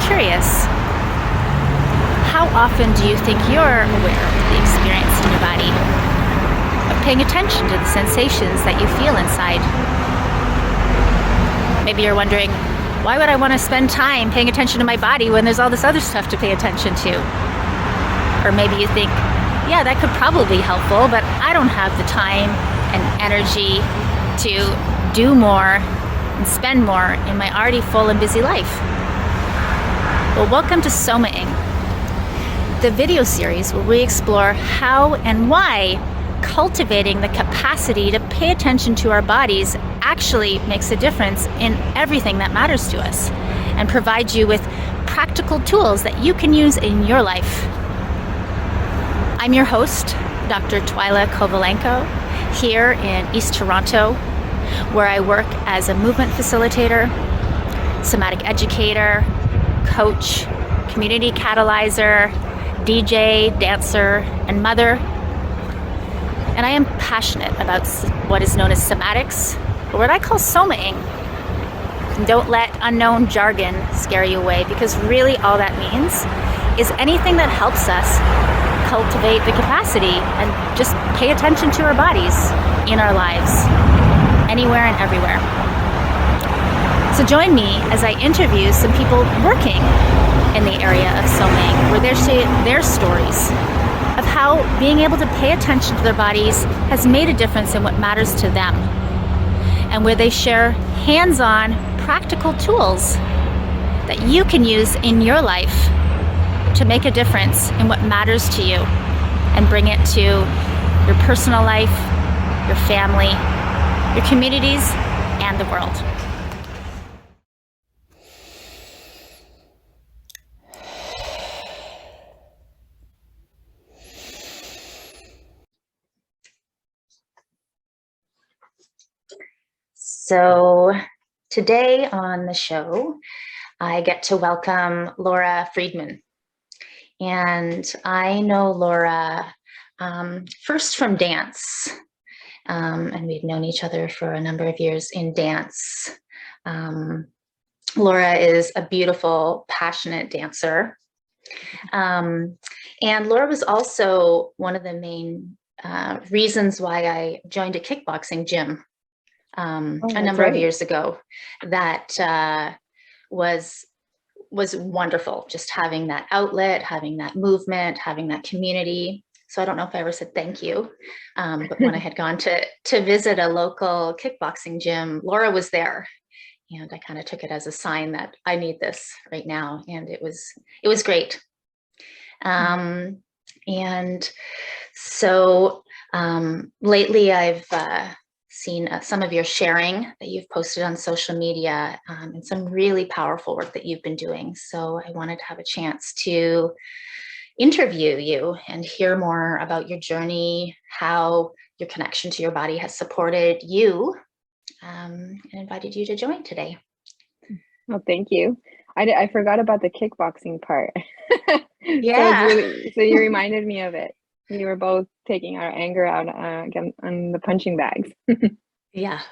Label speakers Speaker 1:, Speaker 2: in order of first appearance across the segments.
Speaker 1: curious, how often do you think you're aware of the experience in your body? Of paying attention to the sensations that you feel inside? Maybe you're wondering, why would I want to spend time paying attention to my body when there's all this other stuff to pay attention to? Or maybe you think, yeah, that could probably be helpful, but I don't have the time and energy to do more and spend more in my already full and busy life. Well, welcome to Soma'ing, the video series where we explore how and why cultivating the capacity to pay attention to our bodies actually makes a difference in everything that matters to us, and provides you with practical tools that you can use in your life. I'm your host, Dr. Twyla Kowalenko, here in East Toronto, where I work as a movement facilitator, somatic educator, coach, community catalyzer, DJ, dancer, and mother. And I am passionate about what is known as somatics, or what I call Soma'ing. And don't let unknown jargon scare you away, because really all that means is anything that helps us cultivate the capacity and just pay attention to our bodies in our lives, anywhere and everywhere. So join me as I interview some people working in the area of Soma'ing, where they're sharing their stories of how being able to pay attention to their bodies has made a difference in what matters to them, and where they share hands-on practical tools that you can use in your life to make a difference in what matters to you and bring it to your personal life, your family, your communities, and the world. So today on the show, I get to welcome Laura Friedman. And I know Laura first from dance, and we've known each other for a number of years in dance. Laura is a beautiful, passionate dancer. And Laura was also one of the main reasons why I joined a kickboxing gym a number of years ago. That was wonderful, just having that outlet, having that movement, having that community. So I don't know if I ever said thank you, but when I had gone to visit a local kickboxing gym, Laura was there, and I kind of took it as a sign that I need this right now, and it was great. And so lately I've seen some of your sharing that you've posted on social media, and some really powerful work that you've been doing. So I wanted to have a chance to interview you and hear more about your journey, how your connection to your body has supported you, and invited you to join today.
Speaker 2: Well, thank you. I forgot about the kickboxing part.
Speaker 1: Yeah.
Speaker 2: So you reminded me of it. We were both taking our anger out again on the punching bags.
Speaker 1: Yeah.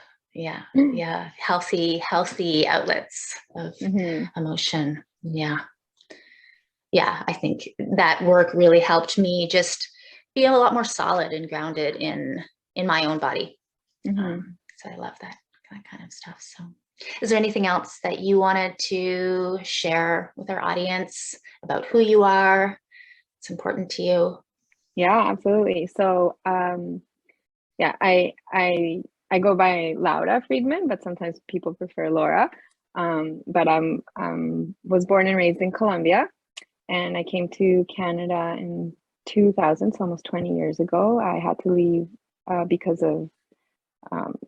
Speaker 1: Healthy outlets of emotion. Yeah. I think that work really helped me just be a lot more solid and grounded in my own body. So I love that kind of stuff. So is there anything else that you wanted to share with our audience about who you are? It's important to you.
Speaker 2: Yeah, absolutely. So, I go by Laura Friedman, but sometimes people prefer Laura. But I'm was born and raised in Colombia, and I came to Canada in 2000, so almost 20 years ago. I had to leave because of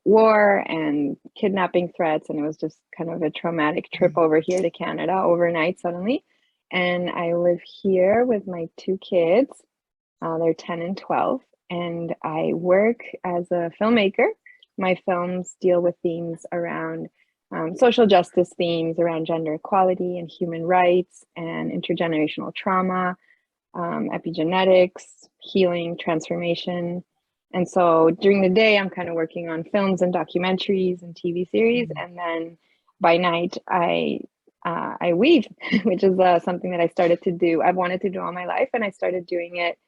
Speaker 2: war and kidnapping threats, and it was just kind of a traumatic trip over here to Canada overnight suddenly. And I live here with my two kids. They're 10 and 12, and I work as a filmmaker. My films deal with themes around social justice, themes around gender equality and human rights and intergenerational trauma, epigenetics, healing, transformation. And so during the day, I'm kind of working on films and documentaries and TV series. And then by night, I I weave, which is something that I started to do. I've wanted to do all my life, and I started doing it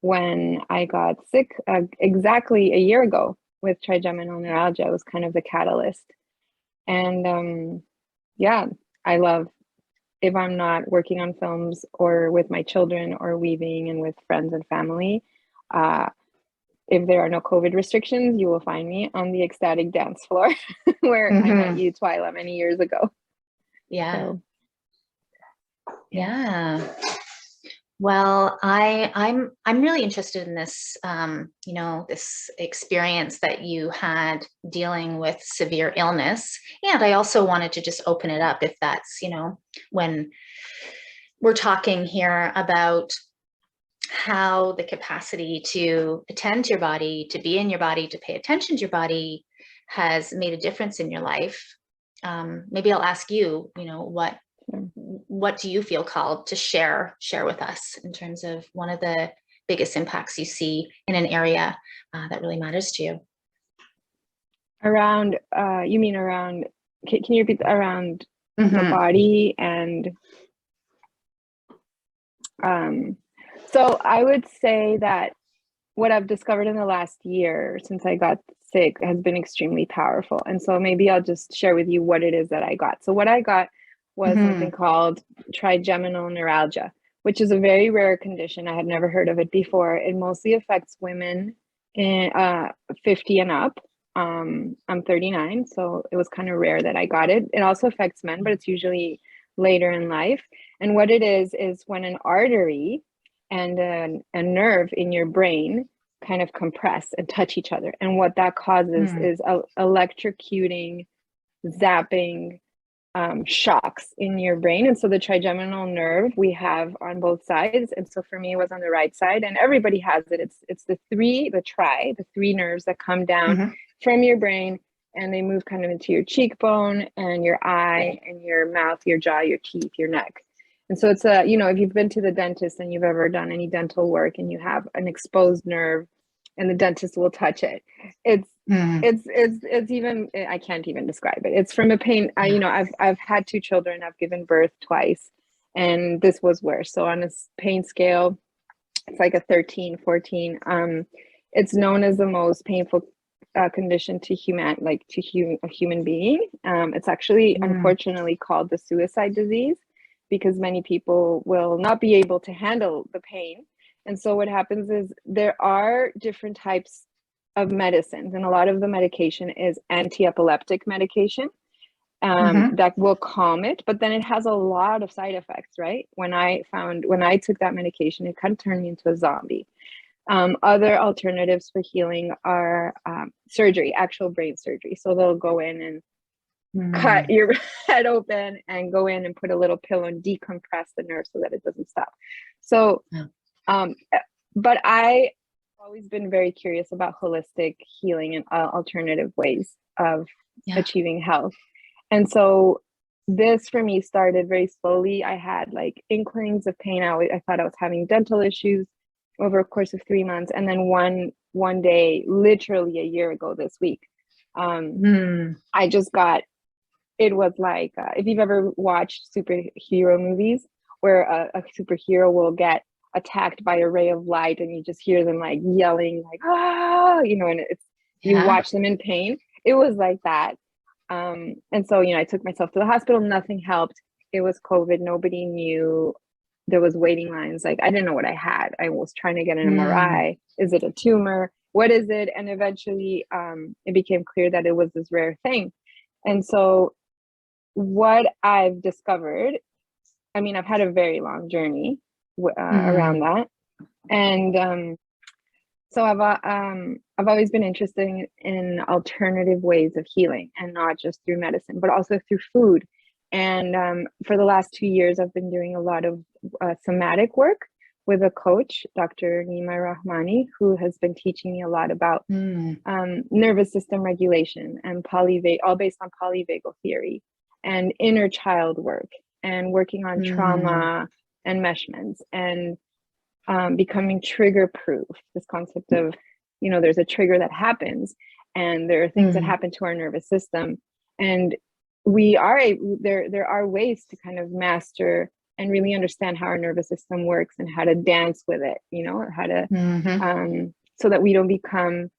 Speaker 2: when I got sick exactly a year ago with trigeminal neuralgia. It was kind of the catalyst. And yeah, I love, if I'm not working on films or with my children or weaving and with friends and family, if there are no COVID restrictions, you will find me on the ecstatic dance floor where I met you, Twyla, many years ago.
Speaker 1: Yeah.
Speaker 2: So,
Speaker 1: yeah. Well, I'm really interested in this, you know, this experience that you had dealing with severe illness. And I also wanted to just open it up, if that's, you know, when we're talking here about how the capacity to attend to your body, to be in your body, to pay attention to your body has made a difference in your life. Maybe I'll ask you, you know, what do you feel called to share with us in terms of one of the biggest impacts you see in an area that really matters to you?
Speaker 2: Around, you mean around, can you repeat around the body? And so I would say that what I've discovered in the last year since I got sick has been extremely powerful. And so maybe I'll just share with you what it is that I got. So what I got was something called trigeminal neuralgia, which is a very rare condition. I had never heard of it before. It mostly affects women in 50 and up. I'm 39, so it was kind of rare that I got it. It also affects men, but it's usually later in life. And what it is when an artery and a nerve in your brain kind of compress and touch each other. And what that causes is electrocuting, zapping, shocks in your brain. And so the trigeminal nerve we have on both sides. And so for me, it was on the right side, and everybody has it. It's the three nerves that come down from your brain, and they move kind of into your cheekbone and your eye and your mouth, your jaw, your teeth, your neck. And so it's you know, if you've been to the dentist and you've ever done any dental work and you have an exposed nerve and the dentist will touch it, it's even, I can't even describe it. It's from a pain. You know, I've had 2 children. I've given birth twice, and this was worse. So on a pain scale, it's like a 13, 14. It's known as the most painful condition to a human being. It's actually unfortunately called the suicide disease, because many people will not be able to handle the pain. And so what happens is there are different types of medicines, and a lot of the medication is anti-epileptic medication that will calm it, but then it has a lot of side effects, right? When I took that medication, it kind of turned me into a zombie. Other alternatives for healing are surgery, actual brain surgery. So they'll go in and cut your head open and go in and put a little pill and decompress the nerve so that it doesn't stop. So, but I've always been very curious about holistic healing and alternative ways of achieving health. And so this for me started very slowly. I had like inklings of pain. I thought I was having dental issues over a course of 3 months. And then one day, literally a year ago this week, I just got, it was like, if you've ever watched superhero movies where a superhero will get attacked by a ray of light and you just hear them like yelling like, ah, you know, and you watch them in pain. It was like that. And so, you know, I took myself to the hospital, nothing helped. It was COVID. Nobody knew. There was waiting lines. Like, I didn't know what I had. I was trying to get an MRI. Is it a tumor? What is it? And eventually it became clear that it was this rare thing. And so what I've discovered, I mean, I've had a very long journey around that. And so I've always been interested in alternative ways of healing, and not just through medicine, but also through food. And for the last 2 years, I've been doing a lot of somatic work with a coach, Dr. Nima Rahmani, who has been teaching me a lot about nervous system regulation and all based on polyvagal theory and inner child work, and working on trauma enmeshments, and becoming trigger proof. This concept of, you know, there's a trigger that happens and there are things that happen to our nervous system. And there are ways to kind of master and really understand how our nervous system works and how to dance with it, how to so that we don't become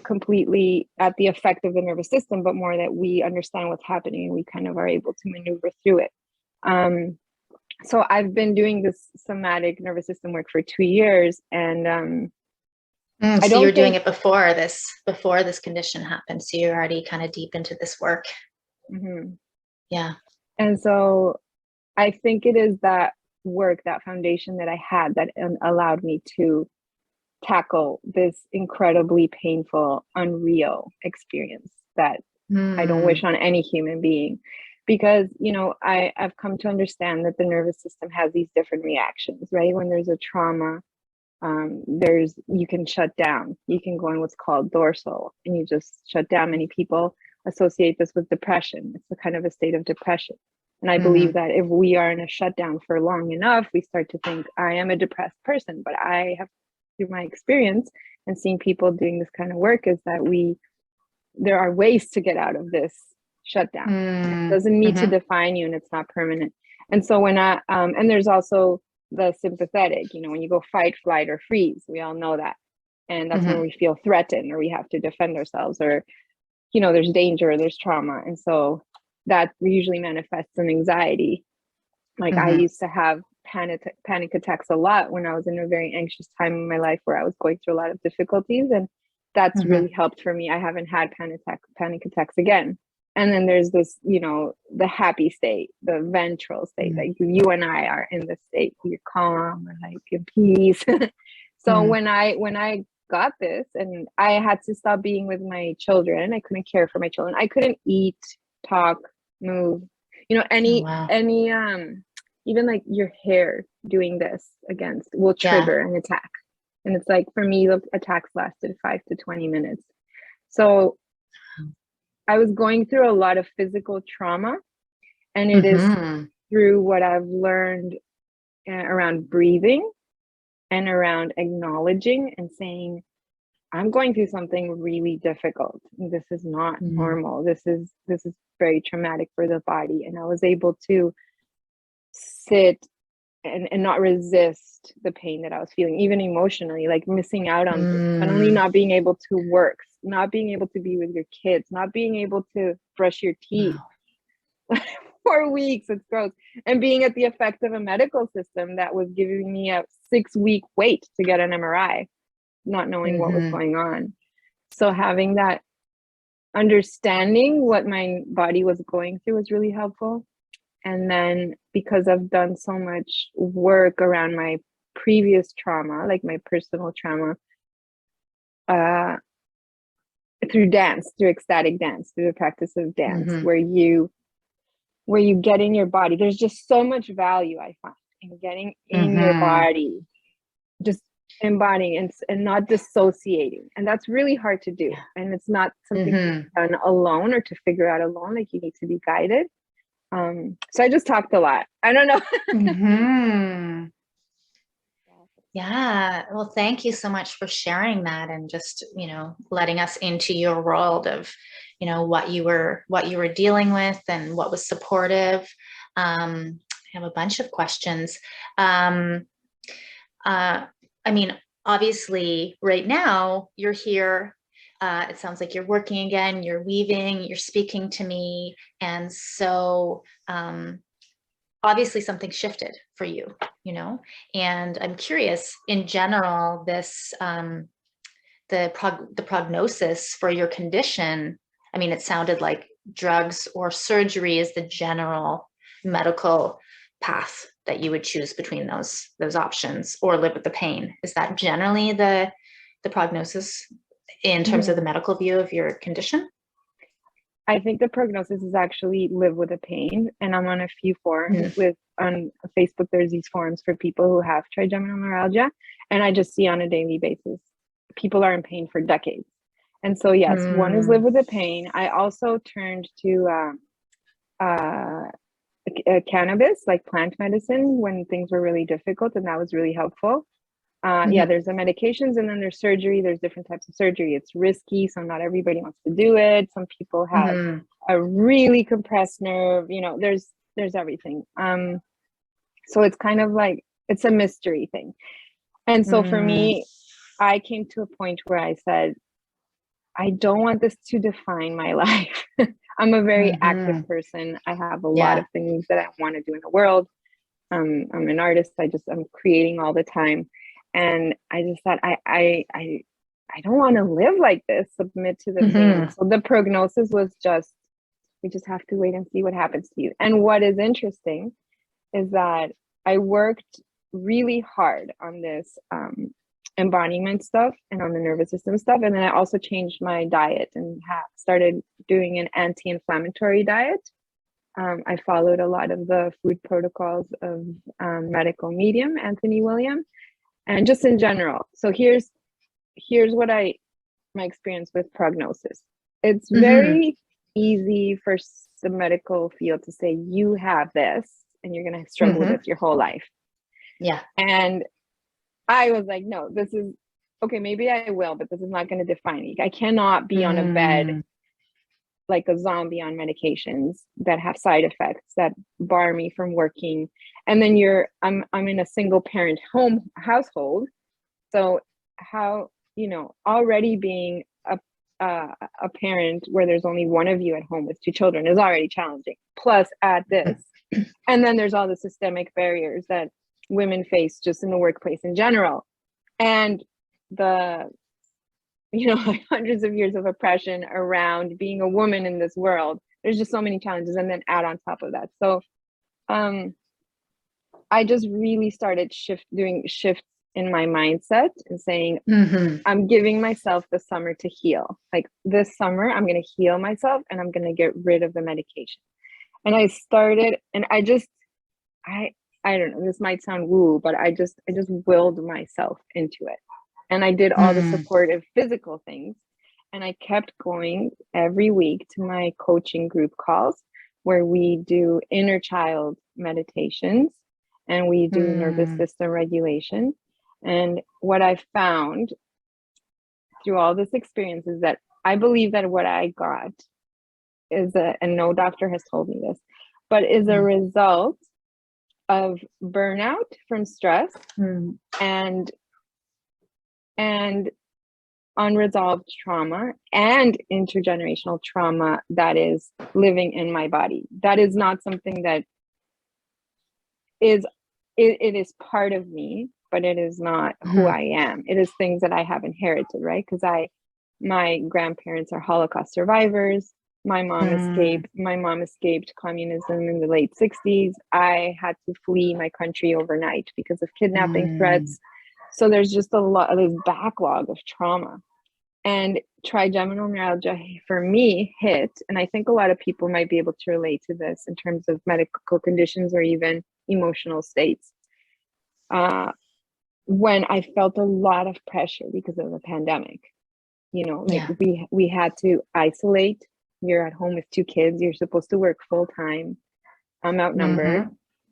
Speaker 2: completely at the effect of the nervous system, but more that we understand what's happening and we kind of are able to maneuver through it. So I've been doing this somatic nervous system work for 2 years, and
Speaker 1: so you're doing it before this condition happened. So you're already kind of deep into this work. Yeah.
Speaker 2: And so I think it is that work, that foundation that I had that allowed me to tackle this incredibly painful, unreal experience that I don't wish on any human being. Because, I've come to understand that the nervous system has these different reactions, right? When there's a trauma, you can shut down. You can go in what's called dorsal, and you just shut down. Many people associate this with depression. It's a kind of a state of depression. And I believe that if we are in a shutdown for long enough, we start to think, I am a depressed person. But I have, through my experience and seeing people doing this kind of work, is that there are ways to get out of this shutdown. It doesn't need to define you, and it's not permanent. And so and there's also the sympathetic, when you go fight, flight, or freeze, we all know that. And that's when we feel threatened, or we have to defend ourselves, or, there's danger, there's trauma. And so that usually manifests in anxiety. Like I used to have panic attacks a lot when I was in a very anxious time in my life where I was going through a lot of difficulties. And that's really helped for me. I haven't had panic attacks again. And then there's this, the happy state, the ventral state, like you and I are in the state, you're calm, or like in peace. So when I got this, and I had to stop being with my children, I couldn't care for my children. I couldn't eat, talk, move, any even like your hair doing this will trigger an attack. And it's like, for me, the attacks lasted 5 to 20 minutes. So I was going through a lot of physical trauma, and it is through what I've learned around breathing and around acknowledging and saying, I'm going through something really difficult. This is not normal. This is very traumatic for the body. And I was able to sit and not resist the pain that I was feeling, even emotionally, like missing out on things, suddenly not being able to work, not being able to be with your kids, not being able to brush your teeth for weeks. It's gross. And being at the effect of a medical system that was giving me a 6-week wait to get an MRI, not knowing what was going on. So having that understanding what my body was going through was really helpful. And then because I've done so much work around my previous trauma, like my personal trauma, through dance, through ecstatic dance, through the practice of dance, where you get in your body. There's just so much value, I find, in getting in your body, just embodying and not dissociating. And that's really hard to do. And it's not something done alone or to figure out alone. Like, you need to be guided. So I just talked a lot. I don't know.
Speaker 1: Yeah. Well, thank you so much for sharing that, and just, letting us into your world of, what you were dealing with and what was supportive. I have a bunch of questions. Obviously right now you're here. It sounds like you're working again, you're weaving, you're speaking to me. And so obviously something shifted for you, and I'm curious, in general, this, the prognosis for your condition. I mean, it sounded like drugs or surgery is the general medical path that you would choose between those options, or live with the pain. Is that generally the prognosis in terms of the medical view of your condition?
Speaker 2: I think the prognosis is actually live with the pain. And I'm on a few forums on Facebook. There's these forums for people who have trigeminal neuralgia. And I just see on a daily basis, people are in pain for decades. And so, yes, one is live with the pain. I also turned to cannabis, like plant medicine, when things were really difficult. And that was really helpful. Yeah, there's the medications, and then there's surgery. There's different types of surgery. It's risky, so not everybody wants to do it. Some people have a really compressed nerve. You know, there's everything. So it's kind of like, it's a mystery thing. And so for me, I came to a point where I said, I don't want this to define my life. I'm a very active person. I have a lot of things that I want to do in the world. I'm an artist. I'm creating all the time. And I just thought, I don't want to live like this, submit to the thing. So the prognosis was just, we just have to wait and see what happens to you. And what is interesting is that I worked really hard on this embodiment stuff and on the nervous system stuff. And then I also changed my diet and started doing an anti-inflammatory diet. I followed a lot of the food protocols of medical medium, Anthony William, and just in general. So here's what my experience with prognosis. It's very easy for the medical field to say, you have this and you're going to struggle with this your whole life.
Speaker 3: Yeah.
Speaker 2: And I was like, no, this is okay. Maybe I will, but this is not going to define me. I cannot be on a bed like a zombie on medications that have side effects that bar me from working. And then I'm in a single parent household. So how, you know, already being a parent where there's only one of you at home with two children is already challenging. Plus add this. And then there's all the systemic barriers that women face just in the workplace in general. And the, you know, like hundreds of years of oppression around being a woman in this world. There's just so many challenges, and then add on top of that. So I just really started doing shifts in my mindset and saying, I'm giving myself the summer to heal. Like this summer, I'm going to heal myself and I'm going to get rid of the medication. And I started, and I don't know, this might sound woo, but I just willed myself into it. And I did all the supportive physical things. And I kept going every week to my coaching group calls where we do inner child meditations and we do nervous system regulation. And what I found through all this experience is that I believe that what I got is and no doctor has told me this, but is a result of burnout from stress and unresolved trauma and intergenerational trauma that is living in my body. That is not something that it is part of me, but it is not who I am. It is things that I have inherited, right? Because my grandparents are Holocaust survivors. My mom escaped communism in the late 60s. I had to flee my country overnight because of kidnapping threats. So there's just this backlog of trauma. And trigeminal neuralgia for me hit, and I think a lot of people might be able to relate to this in terms of medical conditions or even emotional states. When I felt a lot of pressure because of the pandemic, you know, like we had to isolate. You're at home with two kids. You're supposed to work full time. I'm outnumbered.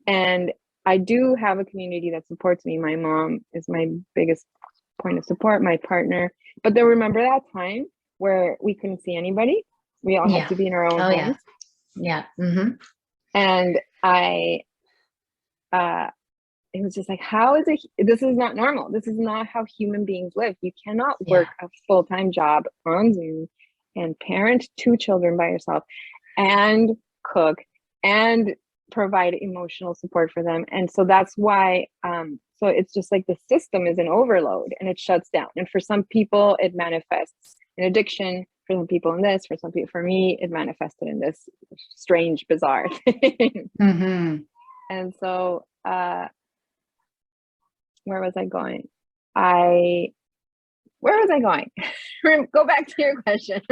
Speaker 2: And I do have a community that supports me. My mom is my biggest point of support, my partner. But then remember that time where we couldn't see anybody? We all had to be in our own homes. And it was just like, how is it? This is not normal. This is not how human beings live. You cannot work a full-time job on Zoom and parent two children by yourself and cook and provide emotional support for them. And so that's why, so it's just like the system is an overload and it shuts down. And for some people, it manifests in addiction. For some people in this, for me, it manifested in this strange, bizarre thing. And so, where was I going? Go back to your question.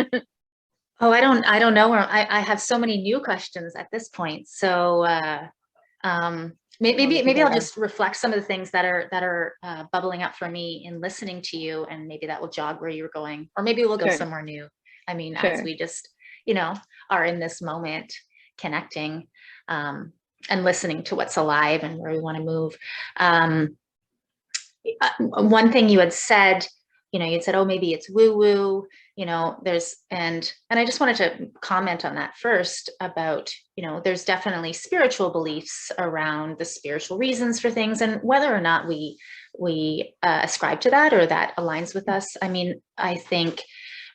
Speaker 3: Oh, I don't know. I have so many new questions at this point. So maybe I'll just reflect some of the things that are bubbling up for me in listening to you, and maybe that will jog where you were going, or maybe we'll go somewhere new. I mean, as we just, you know, are in this moment, connecting and listening to what's alive and where we want to move. one thing you had said, you'd said, oh, maybe it's woo woo, and I just wanted to comment on that first about, there's definitely spiritual beliefs around the spiritual reasons for things, and whether or not we ascribe to that or that aligns with us. I mean, I think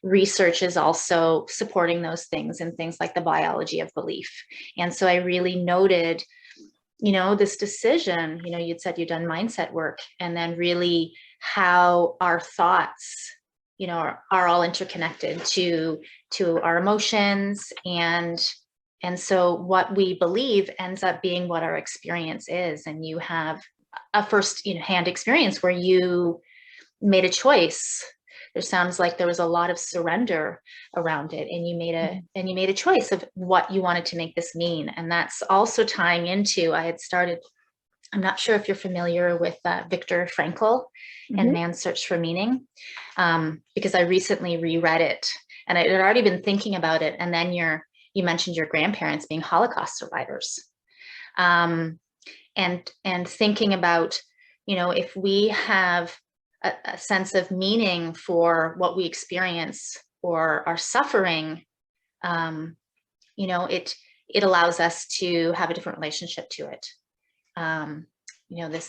Speaker 3: research is also supporting those things and things like the biology of belief. And so I really noted, this decision, you'd said you'd done mindset work, and then really how our thoughts, are all interconnected to our emotions. And so what we believe ends up being what our experience is. And you have a first hand experience where you made a choice. There sounds like there was a lot of surrender around it, and you made a choice of what you wanted to make this mean. And that's also tying into, I had started, I'm not sure if you're familiar with Viktor Frankl and Man's Search for Meaning, because I recently reread it, and I had already been thinking about it. And then you mentioned your grandparents being Holocaust survivors, and thinking about, if we have a sense of meaning for what we experience or our suffering, it allows us to have a different relationship to it.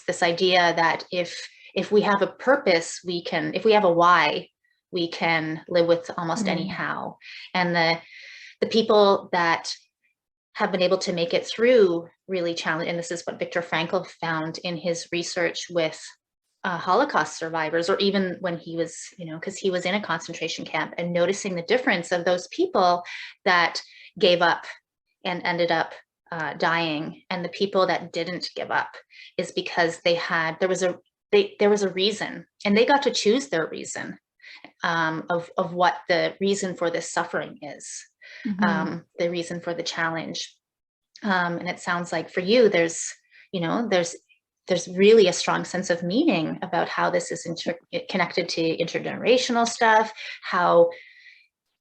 Speaker 3: This idea that if we have a purpose, if we have a why, we can live with almost any how. And the people that have been able to make it through really challenging, and this is what Viktor Frankl found in his research with Holocaust survivors, or even when he was, because he was in a concentration camp, and noticing the difference of those people that gave up and ended up dying, and the people that didn't give up, is because there was a reason, and they got to choose their reason of what the reason for this suffering is, the reason for the challenge. And it sounds like for you, there's really a strong sense of meaning about how this is connected to intergenerational stuff, how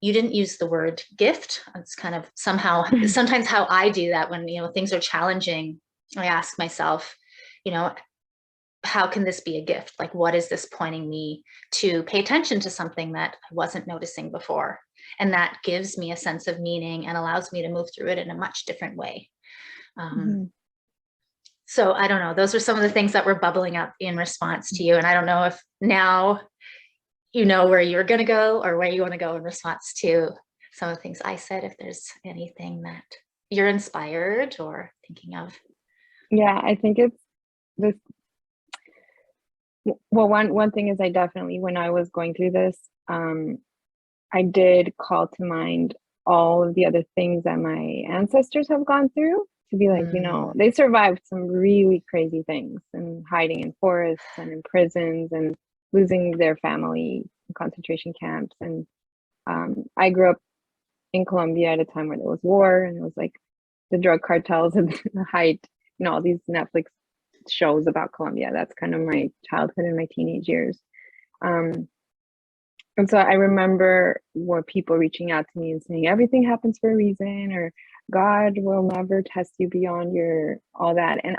Speaker 3: you didn't use the word gift. It's kind of sometimes how I do that when, things are challenging. I ask myself, how can this be a gift? Like, what is this pointing me to pay attention to something that I wasn't noticing before? And that gives me a sense of meaning and allows me to move through it in a much different way. So I don't know, those are some of the things that were bubbling up in response to you. And I don't know if now you know where you're going to go or where you want to go in response to some of the things I said, if there's anything that you're inspired or thinking of.
Speaker 2: Yeah, I think it's this. Well, one thing is, I definitely, when I was going through this, I did call to mind all of the other things that my ancestors have gone through, to be like, they survived some really crazy things, and hiding in forests and in prisons and losing their family in concentration camps. And I grew up in Colombia at a time where there was war, and it was like the drug cartels at the height, all these Netflix shows about Colombia. That's kind of my childhood and my teenage years. And so I remember people reaching out to me and saying, everything happens for a reason, or God will never test you beyond your all that. And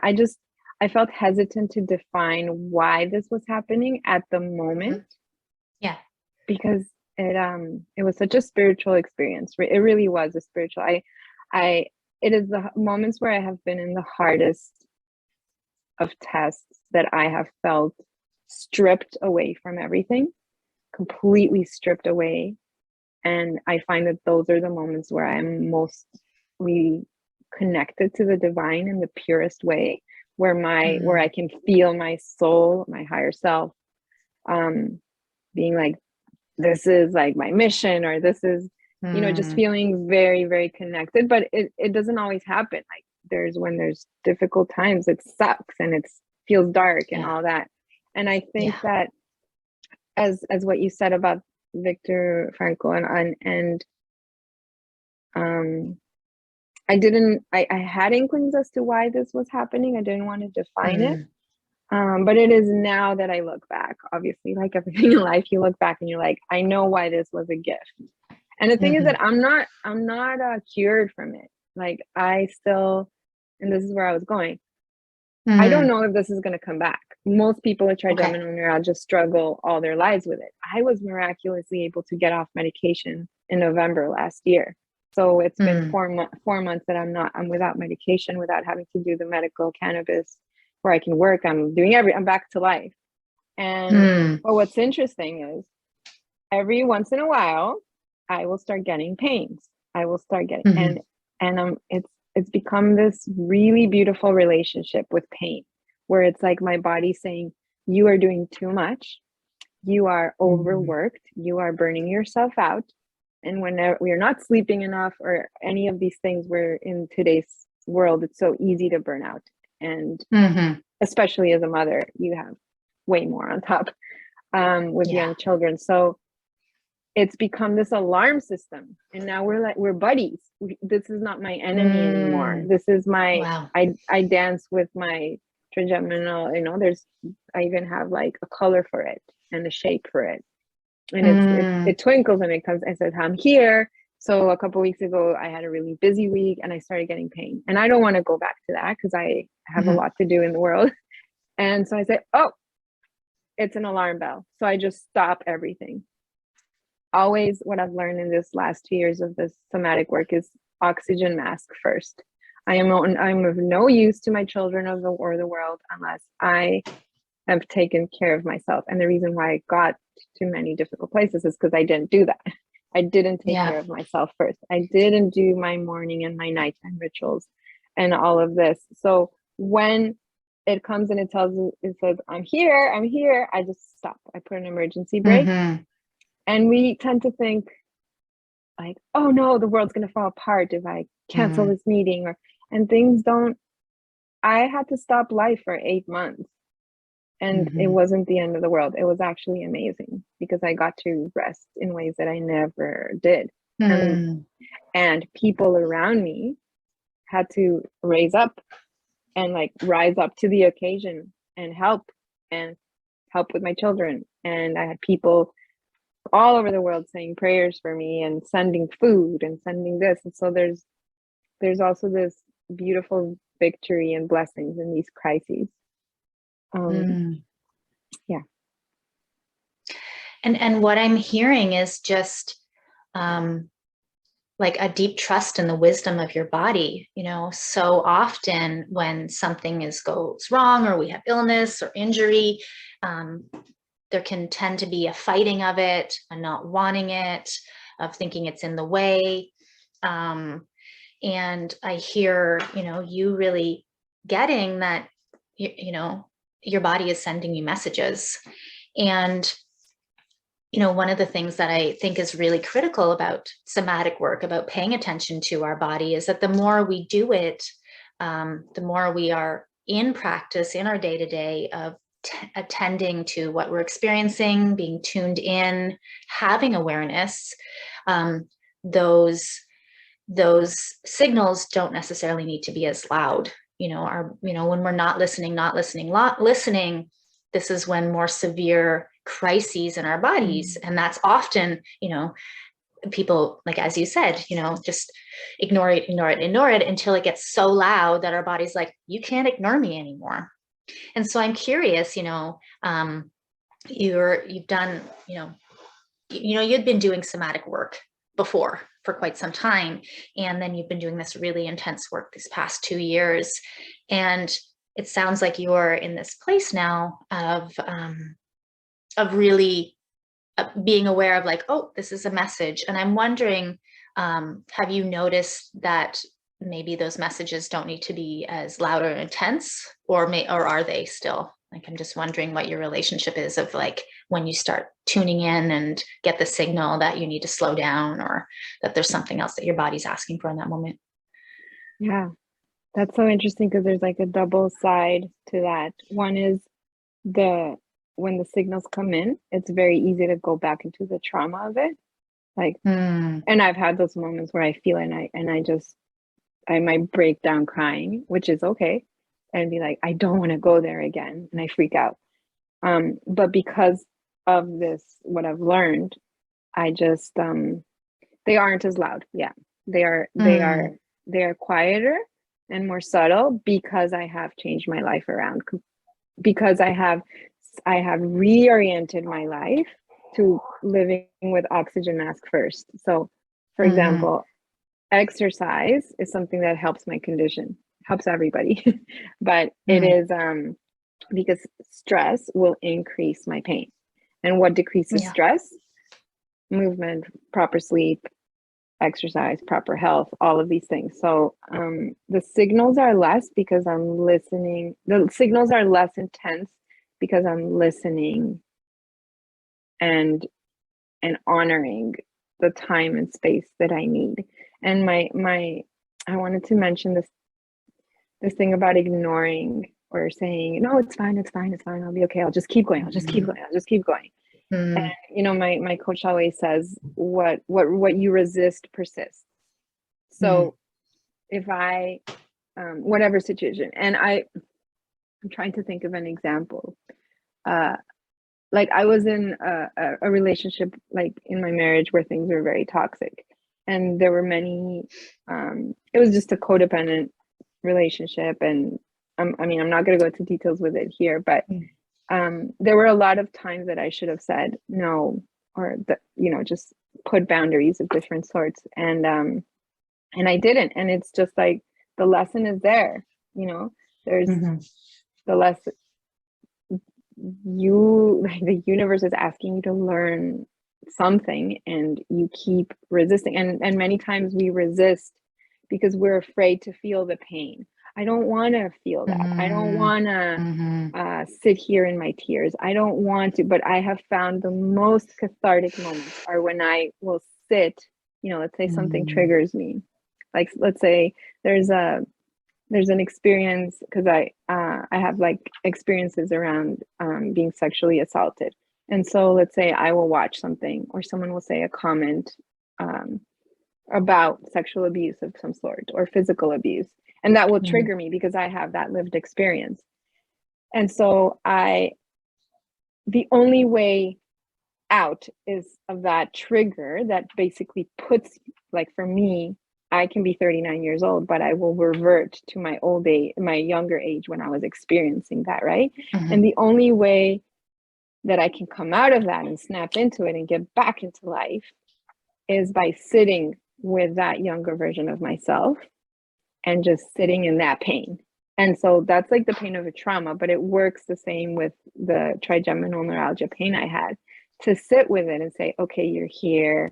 Speaker 2: I felt hesitant to define why this was happening at the moment.
Speaker 3: Yeah.
Speaker 2: Because it was such a spiritual experience. It really was a spiritual. It is the moments where I have been in the hardest of tests that I have felt stripped away from everything, completely stripped away. And I find that those are the moments where I'm mostly connected to the divine in the purest way, where I can feel my soul, my higher self, being like, this is like my mission, or this is, just feeling very, very connected. But it doesn't always happen. Like, when there's difficult times, it sucks and it feels dark and all that. And I think that as what you said about Viktor Frankl and I had inklings as to why this was happening. I didn't want to define it. But it is now that I look back, obviously, like everything in life, you look back and you're like, I know why this was a gift. And the thing is that I'm not cured from it. Like, I still, and this is where I was going, I don't know if this is going to come back. Most people with
Speaker 3: Okay.
Speaker 2: trigeminal neuralgia struggle all their lives with it. I was miraculously able to get off medication in November last year. So it's been 4 months that I'm without medication, without having to do the medical cannabis where I can work. I'm back to life. And well, what's interesting is every once in a while, I will start getting pains. I will start getting, and it's become this really beautiful relationship with pain, where it's like my body saying, you are doing too much. You are overworked. You are burning yourself out. And when we are not sleeping enough or any of these things, where in today's world, it's so easy to burn out. And especially as a mother, you have way more on top with young children. So it's become this alarm system. And now we're buddies. This is not my enemy anymore. This is my, I dance with my trigeminal, I even have like a color for it and a shape for it. And it twinkles and it says, I'm here. So a couple of weeks ago, I had a really busy week and I started getting pain. And I don't want to go back to that because I have a lot to do in the world. And so I said, oh, it's an alarm bell. So I just stop everything. Always what I've learned in this last 2 years of this somatic work is oxygen mask first. I'm of no use to my children or the world unless I have taken care of myself. And the reason why I got to many difficult places is because I didn't do that. I didn't take care of myself first. I didn't do my morning and my nighttime rituals and all of this. So when it comes and it says, I'm here, I just stop. I put an emergency brake. And we tend to think like, oh no, the world's going to fall apart if I cancel this meeting, and things don't. I had to stop life for 8 months. And it wasn't the end of the world. It was actually amazing because I got to rest in ways that I never did. And people around me had to rise up to the occasion and help with my children. And I had people all over the world saying prayers for me and sending food and sending this. And so there's also this beautiful victory and blessings in these crises. Yeah.
Speaker 3: And what I'm hearing is just like a deep trust in the wisdom of your body. So often when something goes wrong, or we have illness or injury, there can tend to be a fighting of it, a not wanting it, of thinking it's in the way. And I hear, you really getting that, your body is sending you messages. And, one of the things that I think is really critical about somatic work, about paying attention to our body, is that the more we do it, the more we are in practice in our day-to-day of attending to what we're experiencing, being tuned in, having awareness. Those signals don't necessarily need to be as loud. When we're not listening, this is when more severe crises in our bodies. And that's often, people, like, as you said, just ignore it until it gets so loud that our body's like, you can't ignore me anymore. And so I'm curious, you've done, you'd been doing somatic work before for quite some time. And then you've been doing this really intense work these past 2 years. And it sounds like you're in this place now of really being aware of like, oh, this is a message. And I'm wondering, have you noticed that maybe those messages don't need to be as loud or intense, or are they still? Like, I'm just wondering what your relationship is of like when you start tuning in and get the signal that you need to slow down, or that there's something else that your body's asking for in that moment.
Speaker 2: Yeah, that's so interesting because there's like a double side to that. One is when the signals come in, it's very easy to go back into the trauma of it. Like, and I've had those moments where I feel I might break down crying, which is okay, and be like, I don't want to go there again, and I freak out. But because of this, what I've learned, I just they aren't as loud. Yeah, they are quieter, and more subtle because I have changed my life around, because I have reoriented my life to living with oxygen mask first. So for example, exercise is something that helps my condition, helps everybody, but it is because stress will increase my pain. And what decreases stress? Movement, proper sleep, exercise, proper health, all of these things. So the signals are less because I'm listening. The signals are less intense because I'm listening and honoring the time and space that I need. And I wanted to mention this thing about ignoring or saying, no, it's fine, I'll be okay, I'll just keep going, I'll just keep going. And you know, my coach always says, what you resist persists. So if I whatever situation, and I'm trying to think of an example, like I was in a relationship, like in my marriage, where things were very toxic, and there were many it was just a codependent relationship, and I mean, I'm not going to go into details with it here, but there were a lot of times that I should have said no, or that, you know, just put boundaries of different sorts, and I didn't. And it's just like the lesson is there, you know, there's the lesson. Like the universe is asking you to learn something, and you keep resisting, and many times we resist because we're afraid to feel the pain. I don't want to feel that. I don't want to sit here in my tears. I don't want to, but I have found the most cathartic moments are when I will sit, you know, let's say something triggers me. Like, let's say there's an experience, because I have like experiences around being sexually assaulted. And so let's say I will watch something, or someone will say a comment about sexual abuse of some sort or physical abuse. And that will trigger me because I have that lived experience. And so the only way out is of that trigger that basically puts, like for me, I can be 39 years old, but I will revert to my old age, my younger age when I was experiencing that, right? And the only way that I can come out of that and snap into it and get back into life is by sitting with that younger version of myself and just sitting in that pain. And so that's like the pain of a trauma, but it works the same with the trigeminal neuralgia pain I had, to sit with it and say, okay, you're here.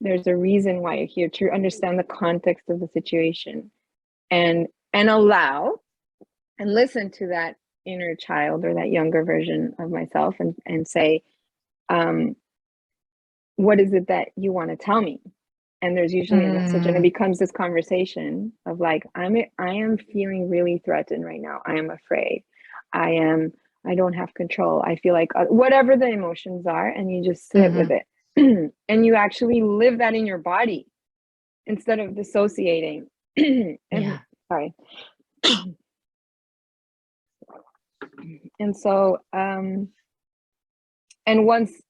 Speaker 2: There's a reason why you're here, to understand the context of the situation, and allow and listen to that inner child or that younger version of myself, and say, what is it that you want to tell me? And there's usually a message, and it becomes this conversation of like, I am feeling really threatened right now. I am afraid. I don't have control. I feel like whatever the emotions are, and you just sit with it. And you actually live that in your body instead of dissociating. Sorry. And so, and once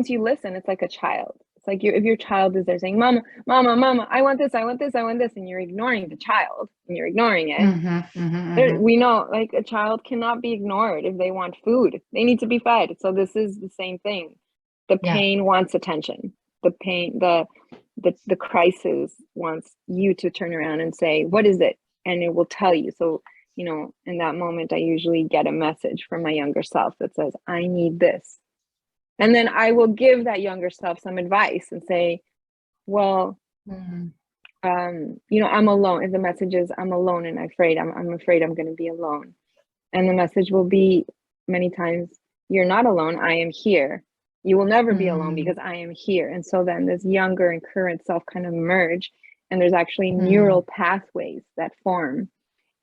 Speaker 2: you listen, it's like a child. It's like if your child is there saying, mama, I want this, and you're ignoring the child, and you're ignoring it. We know, like, a child cannot be ignored. If they want food, they need to be fed. So this is the same thing. The pain wants attention. The pain, the crisis wants you to turn around and say, what is it? And it will tell you. So, you know, in that moment, I usually get a message from my younger self that says, I need this. And then I will give that younger self some advice and say, well, you know, I'm alone. If the message is, I'm alone and afraid, I'm afraid I'm going to be alone. And the message will be many times, you're not alone. I am here. You will never be alone because I am here. And so then this younger and current self kind of merge, and there's actually neural pathways that form.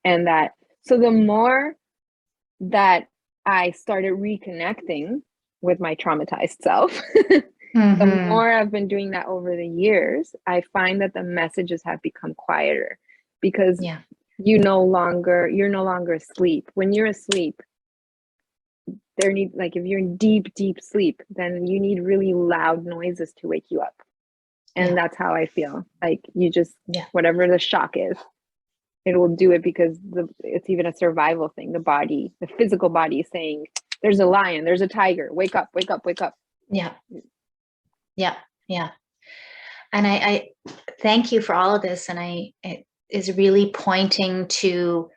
Speaker 2: And that, so the more that I started reconnecting with my traumatized self, the more I've been doing that over the years, I find that the messages have become quieter, because you're no longer asleep. When you're asleep, if you're in deep sleep, then you need really loud noises to wake you up. And that's how I feel. Like, you just, whatever the shock is, it will do it because it's even a survival thing. The body, the physical body is saying, there's a lion, there's a tiger, wake up, wake up, wake up.
Speaker 3: Yeah. Yeah. Yeah. And I thank you for all of this. And it is really pointing to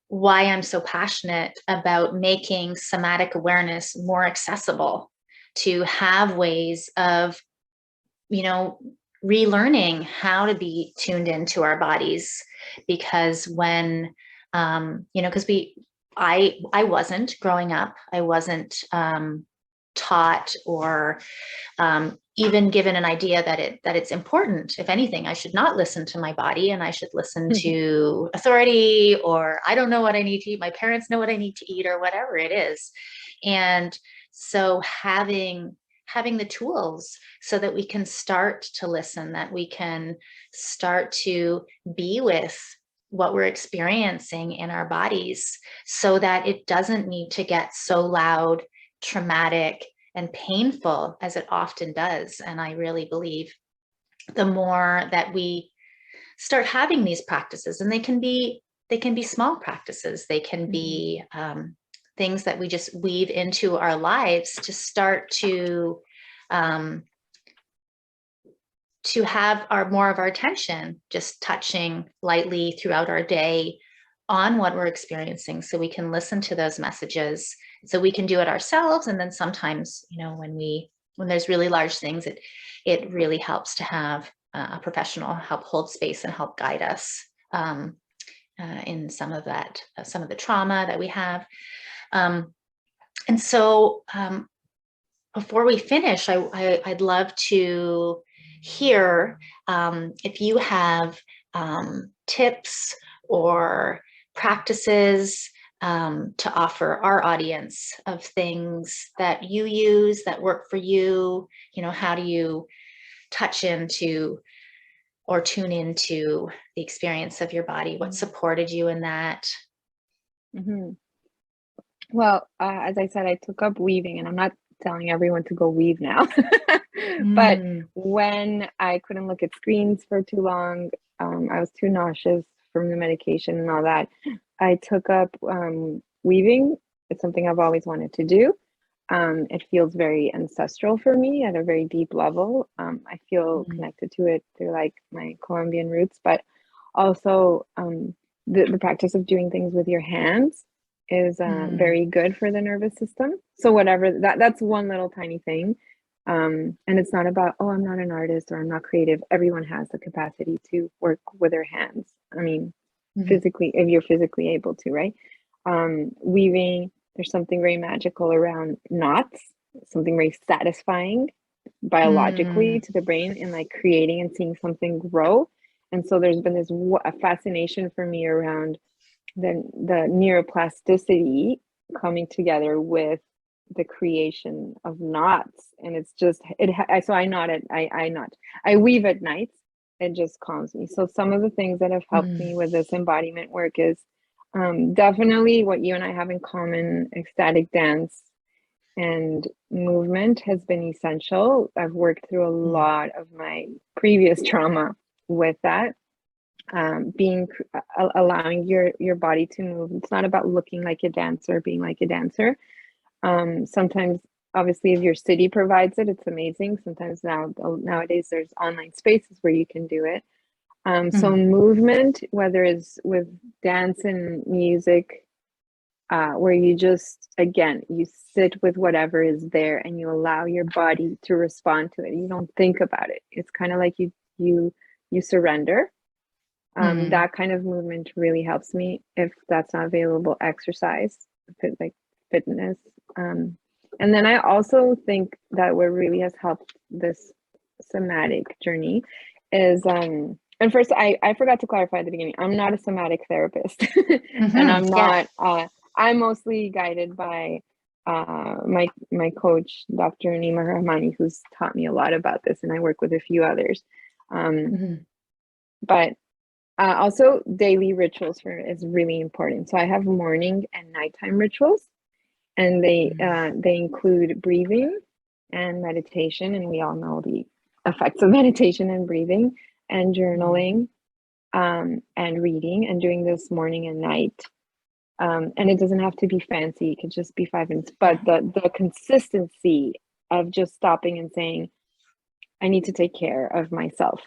Speaker 3: why I'm so passionate about making somatic awareness more accessible, to have ways of, you know, relearning how to be tuned into our bodies. Because when, you know, because I wasn't growing up, I wasn't taught or even given an idea that it's important. If anything, I should not listen to my body, and I should listen to authority, or I don't know what I need to eat. My parents know what I need to eat, or whatever it is. And so having the tools so that we can start to listen, that we can start to be with what we're experiencing in our bodies, so that it doesn't need to get so loud, traumatic, and painful as it often does. And I really believe the more that we start having these practices, and they can be small practices, they can be things that we just weave into our lives to start to have more of our attention just touching lightly throughout our day on what we're experiencing, so we can listen to those messages, so we can do it ourselves. And then sometimes, you know, when there's really large things, it really helps to have a professional help hold space and help guide us in some of the trauma that we have. And so before we finish, I'd love to hear if you have tips or practices to offer our audience, of things that you use that work for you. You know, how do you touch into or tune into the experience of your body? What supported you in that?
Speaker 2: Well, as I said, I took up weaving, and I'm not telling everyone to go weave now. But when I couldn't look at screens for too long, I was too nauseous from the medication and all that, I took up weaving. It's something I've always wanted to do. It feels very ancestral for me at a very deep level. I feel connected to it through like my Colombian roots, but also the practice of doing things with your hands is very good for the nervous system. So whatever, that's one little tiny thing. And it's not about, oh, I'm not an artist or I'm not creative. Everyone has the capacity to work with their hands. I mean, physically, if you're physically able to, right? Weaving, there's something very magical around knots, something very satisfying biologically to the brain, and like creating and seeing something grow. And so there's been this a fascination for me around the neuroplasticity coming together with the creation of knots. And it's just so I knot it. I weave at nights. It just calms me. So some of the things that have helped me with this embodiment work is definitely what you and I have in common. Ecstatic dance and movement has been essential. I've worked through a lot of my previous trauma with that. Allowing your body to move. It's not about looking like a dancer, being like a dancer. Sometimes, obviously, if your city provides it, it's amazing. Sometimes nowadays there's online spaces where you can do it. So movement, whether it's with dance and music, where you just, again, you sit with whatever is there and you allow your body to respond to it. You don't think about it. It's kind of like you surrender. That kind of movement really helps me. If that's not available, exercise, like fitness. And then I also think that what really has helped this somatic journey is, and first I forgot to clarify at the beginning, I'm not a somatic therapist. And I'm not, I'm mostly guided by my coach, Dr. Nima Rahmani, who's taught me a lot about this, and I work with a few others. But also daily rituals is really important. So I have morning and nighttime rituals, and they include breathing and meditation, and we all know the effects of meditation and breathing, and journaling, and reading and doing this morning and night. And it doesn't have to be fancy. It could just be 5 minutes, but the consistency of just stopping and saying, I need to take care of myself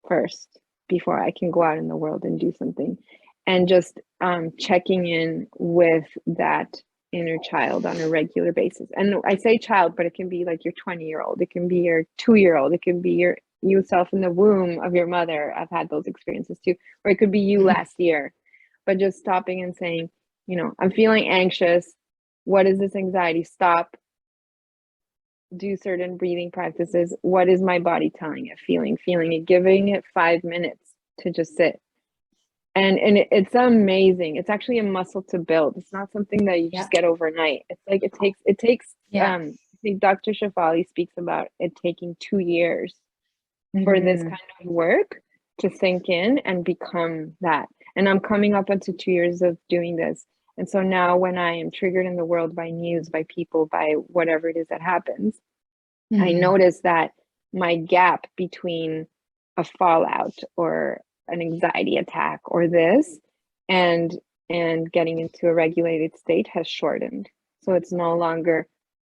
Speaker 2: first before I can go out in the world and do something. And just checking in with that inner child on a regular basis. And I say child, but it can be like your 20-year-old, it can be your 2-year-old, it can be yourself in the womb of your mother. I've had those experiences too. Or it could be you last year. But just stopping and saying, you know, I'm feeling anxious. What is this anxiety? Stop. Do certain breathing practices. What is my body telling it? Feeling it, giving it 5 minutes to just sit. And it's amazing. It's actually a muscle to build. It's not something that you just get overnight. It's like it takes I think Dr. Shefali speaks about it taking 2 years for this kind of work to sink in and become that. And I'm coming up onto 2 years of doing this. And so now when I am triggered in the world by news, by people, by whatever it is that happens, I notice that my gap between a fallout or an anxiety attack or this and getting into a regulated state has shortened. So it's no longer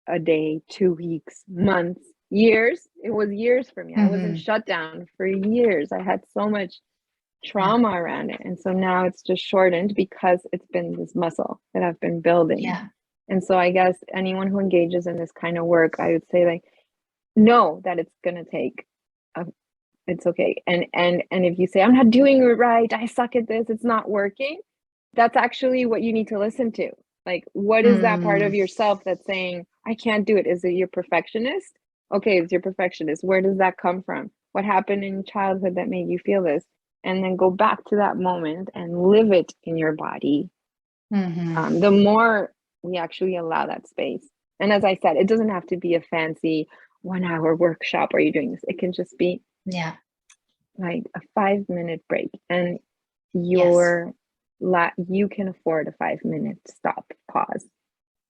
Speaker 2: a day, 2 weeks, months, years. It was years for me. I was in shutdown for years. I had so much trauma around it. And so now it's just shortened because it's been this muscle that I've been building.
Speaker 3: Yeah.
Speaker 2: And so I guess anyone who engages in this kind of work, I would say, like, know that it's going to take it's okay. And if you say, I'm not doing it right, I suck at this, it's not working, that's actually what you need to listen to. Like, what is that part of yourself that's saying, I can't do it? Is it your perfectionist? Okay, it's your perfectionist. Where does that come from? What happened in childhood that made you feel this? And then go back to that moment and live it in your body. The more we actually allow that space. And as I said, it doesn't have to be a fancy 1-hour workshop. Are you doing this? It can just be like a 5-minute break, and you can afford a 5-minute stop, pause,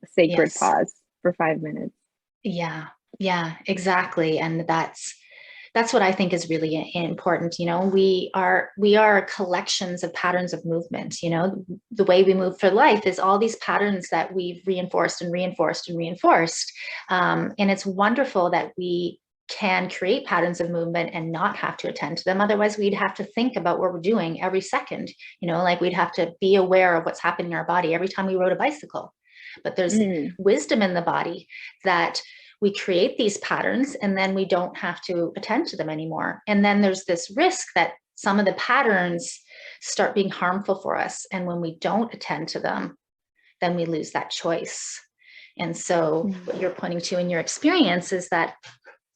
Speaker 2: a sacred pause for 5 minutes.
Speaker 3: Yeah, exactly. And that's what I think is really important. You know, we are collections of patterns of movement. You know, the way we move for life is all these patterns that we've reinforced and reinforced and reinforced. And it's wonderful that we can create patterns of movement and not have to attend to them. Otherwise, we'd have to think about what we're doing every second. You know, like we'd have to be aware of what's happening in our body every time we rode a bicycle. But there's wisdom in the body that we create these patterns and then we don't have to attend to them anymore. And then there's this risk that some of the patterns start being harmful for us. And when we don't attend to them, then we lose that choice. And so what you're pointing to in your experience is that,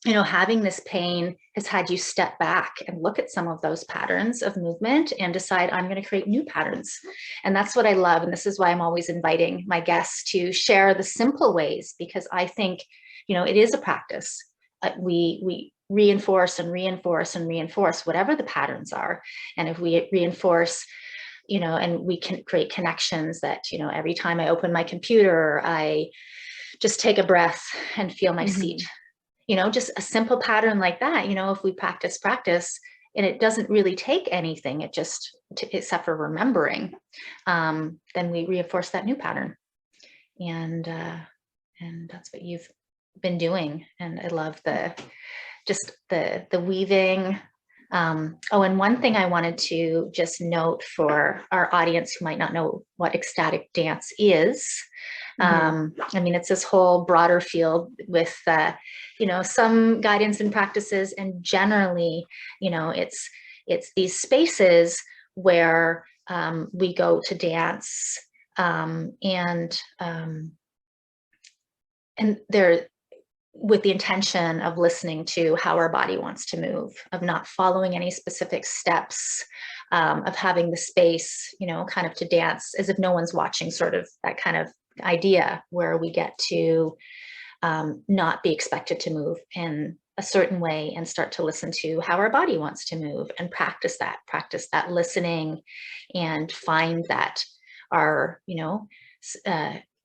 Speaker 3: you know, having this pain has had you step back and look at some of those patterns of movement and decide, I'm going to create new patterns. And that's what I love. And this is why I'm always inviting my guests to share the simple ways, because I think, you know, it is a practice. We reinforce and reinforce and reinforce whatever the patterns are. And if we reinforce, you know, and we can create connections that, you know, every time I open my computer, I just take a breath and feel my seat. You know, just a simple pattern like that. You know, if we practice, and it doesn't really take anything, it just, except for remembering, then we reinforce that new pattern. And that's what you've been doing. And I love the weaving. And one thing I wanted to just note for our audience who might not know what ecstatic dance is. I mean, it's this whole broader field with, you know, some guidance and practices, and generally, you know, it's these spaces where we go to dance, and they're with the intention of listening to how our body wants to move, of not following any specific steps, of having the space, you know, kind of to dance as if no one's watching, sort of that kind of idea where we get to not be expected to move in a certain way and start to listen to how our body wants to move and practice that listening, and find that our, you know,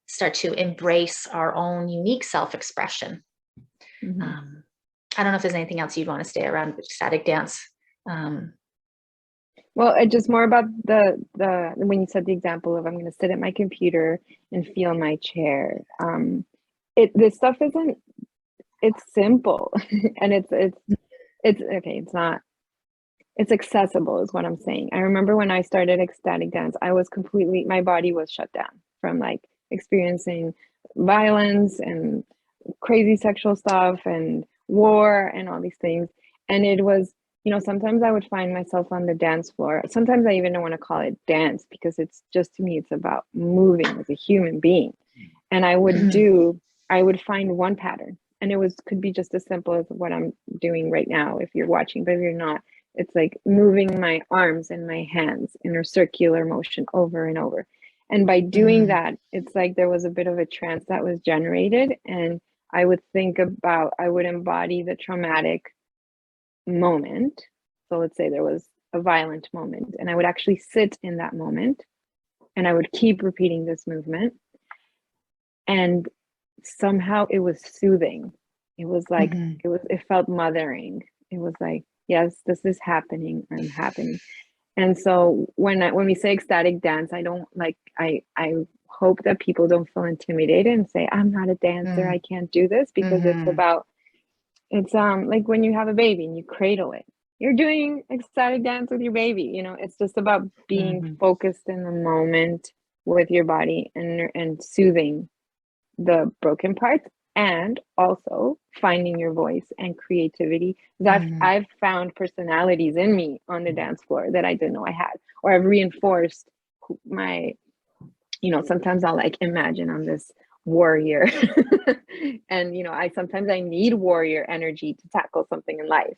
Speaker 3: start to embrace our own unique self-expression. I don't know if there's anything else you'd want to say around ecstatic dance.
Speaker 2: Well, it just more about the when you said the example of I'm going to sit at my computer and feel my chair. This stuff isn't, it's simple and it's okay. It's not, it's accessible is what I'm saying. I remember when I started ecstatic dance, I was completely, my body was shut down from like experiencing violence and crazy sexual stuff and war and all these things. And it was, you know, sometimes I would find myself on the dance floor. Sometimes I even don't want to call it dance because it's just, to me, it's about moving as a human being. And I would find one pattern, and it was, could be just as simple as what I'm doing right now if you're watching, but if you're not, it's like moving my arms and my hands in a circular motion over and over. And by doing that, it's like there was a bit of a trance that was generated, and I would think about, I would embody the traumatic moment. So let's say there was a violent moment, and I would actually sit in that moment, and I would keep repeating this movement. And somehow it was soothing. It was like, it felt mothering. It was like, yes, this is happening, I'm happening. And so when we say ecstatic dance, I don't like, I hope that people don't feel intimidated and say, I'm not a dancer, I can't do this, because it's about, it's like when you have a baby and you cradle it, you're doing ecstatic dance with your baby, you know, it's just about being focused in the moment with your body and soothing the broken parts, and also finding your voice and creativity. I've found personalities in me on the dance floor that I didn't know I had, or I've reinforced my, you know, sometimes I'll like imagine I'm this warrior and, you know, sometimes I need warrior energy to tackle something in life.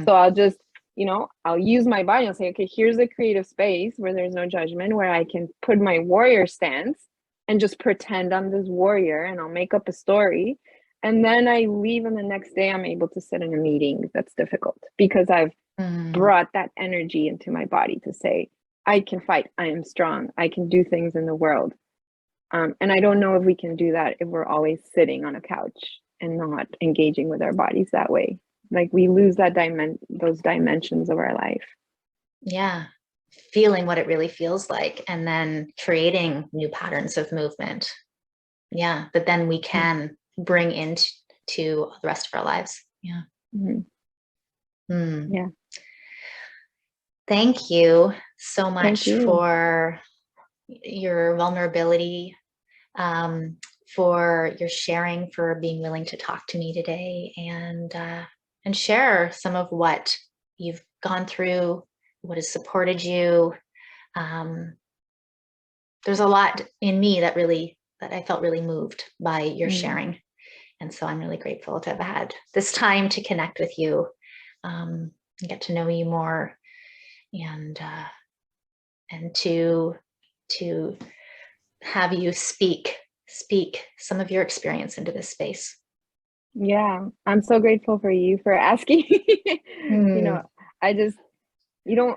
Speaker 2: So I'll just, you know, I'll use my body and say, okay, here's a creative space where there's no judgment, where I can put my warrior stance and just pretend I'm this warrior, and I'll make up a story. And then I leave, and the next day I'm able to sit in a meeting that's difficult because I've brought that energy into my body to say, I can fight, I am strong, I can do things in the world. And I don't know if we can do that if we're always sitting on a couch and not engaging with our bodies that way. Like we lose that those dimensions of our life.
Speaker 3: Yeah. Feeling what it really feels like, and then creating new patterns of movement. Yeah. That then we can bring into the rest of our lives. Yeah.
Speaker 2: Yeah.
Speaker 3: Thank you so much for your vulnerability, for your sharing, for being willing to talk to me today, and share some of what you've gone through, what has supported you. There's a lot in me that I felt really moved by your sharing. And so I'm really grateful to have had this time to connect with you, and get to know you more, and to have you speak some of your experience into this space.
Speaker 2: Yeah, I'm so grateful for you for asking. You know, I just, I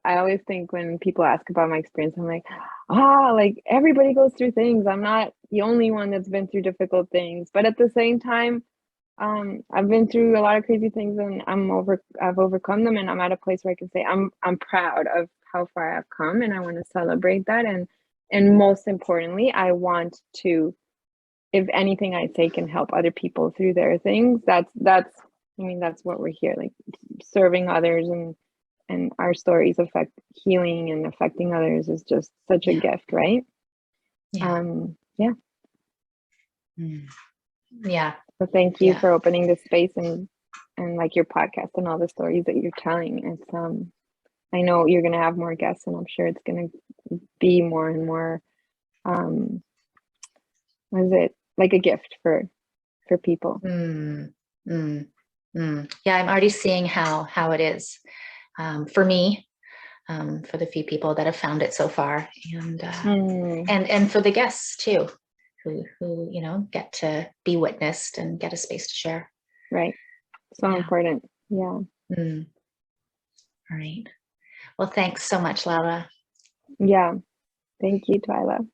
Speaker 2: always think when people ask about my experience, I'm like, like everybody goes through things. I'm not the only one that's been through difficult things. But at the same time, I've been through a lot of crazy things, and I've overcome them, and I'm at a place where I can say I'm proud of how far I've come, and I want to celebrate that. And most importantly, I want to, if anything I say can help other people through their things, that's what we're here, like serving others, and our stories affect healing and affecting others is just such a gift, right?
Speaker 3: Yeah.
Speaker 2: So thank you for opening this space and like your podcast and all the stories that you're telling. It's I know you're gonna have more guests, and I'm sure it's gonna be more and more what is it, like a gift for people.
Speaker 3: Yeah, I'm already seeing how it is for me, for the few people that have found it so far, and for the guests too, who get to be witnessed and get a space to share.
Speaker 2: Right. So important. Yeah.
Speaker 3: All right. Well, thanks so much, Laura.
Speaker 2: Yeah. Thank you, Twyla.